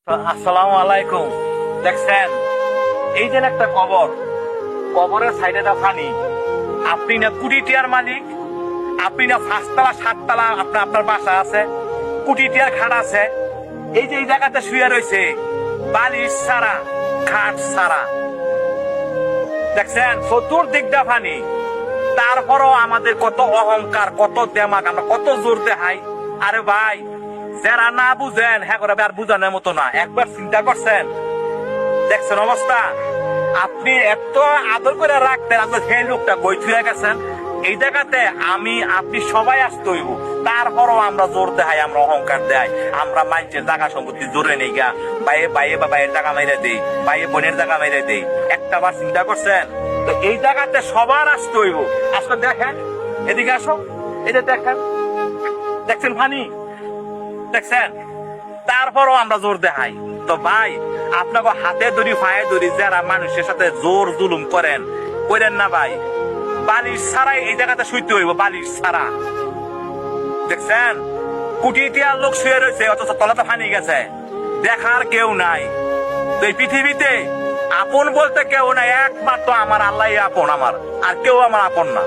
আসসালামু আলাইকুম। দেখছেন এই যে একটা কবর, কবরের সাইডে একটা পানি। আপনি না কোটি টিয়ার মালিক, আপনি না পাঁচতলা সাততলা আপনার আপনার বাসা আছে, কোটি টিয়ার খাট আছে। এই যে এই জায়গাতে শুয়ে রয়েছে বালিশ ছাড়া, খাট ছাড়া। দেখছেন চতুর্দিকটা পানি। তারপরও আমাদের কত অহংকার, কত দেমাগ, আমরা কত জোর দেখাই। আরে ভাই, যারা না বুঝেন হ্যাঁ করে আর বুঝানোর মতো না। একবার চিন্তা করছেন, দেখছেন অবস্থা। আপনি এত আদর করে রাখতেন, আপনার সেই লোকটা বই ছুঁয়ে গেছেন। এই জায়গাতে আমি আপনি সবাই আসতে হইব। তারপরও আমরা জোর দেখাই, আমরা অহংকার দেয়, আমরা মানুষের জায়গা সম্পত্তি জোরে নেই গা। বাইয়ে বাইয়ে বা বাইয়ের জায়গা মেরে দেই, বাইয়ে বোনের জায়গা মেরে দেই। একটা বার চিন্তা করছেন? তো এই জায়গাতে সবার আসতে হইব। আসলে দেখেন, এদিকে আসো, এই যে দেখেন, দেখছেন পানি, দেখছেন। তারপরও আমরা জোর দেখাই। তো ভাই, আপনাকে হাতে ধরি পায়ে ধরি যারা মানুষের সাথে জোর জুলুম করেন, করেন না ভাই। বালিশ ছাড়াই এই জায়গাতে শুইতে হইব, বালিশ ছাড়া। দেখছেন কোটি টিয়ার লোক শুয়ে রয়েছে, অথচ তলাতে পানি গেছে, দেখার কেউ নাই। তো এই পৃথিবীতে আপন বলতে কেউ নাই, একমাত্র আমার আল্লাহ আপন আমার, আর কেউ আমার আপন না।